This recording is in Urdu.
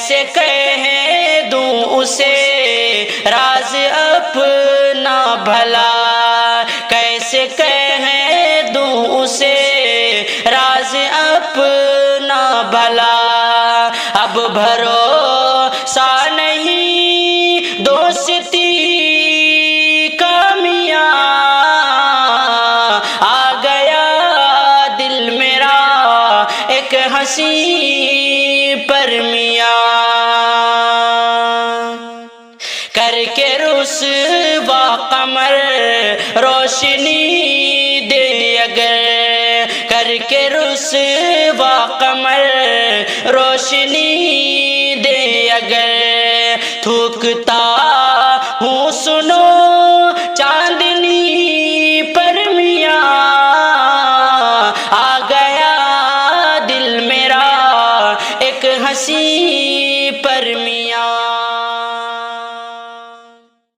کیسے کہہ دوں اسے راز اپنا بھلا، کیسے کہہ دوں اسے راز اپنا بھلا، اب بھروسہ نہیں دوستی کا میاں، آ گیا دل میرا ایک ہنسی پر میاں، کر کے رسوا قمر روشنی دے اگر، کر کے رسوا قمر روشنی دے اگر، تھوکتا ہوں سنو چاندنی پر میاں، آ گیا دل میرا ایک ہنسی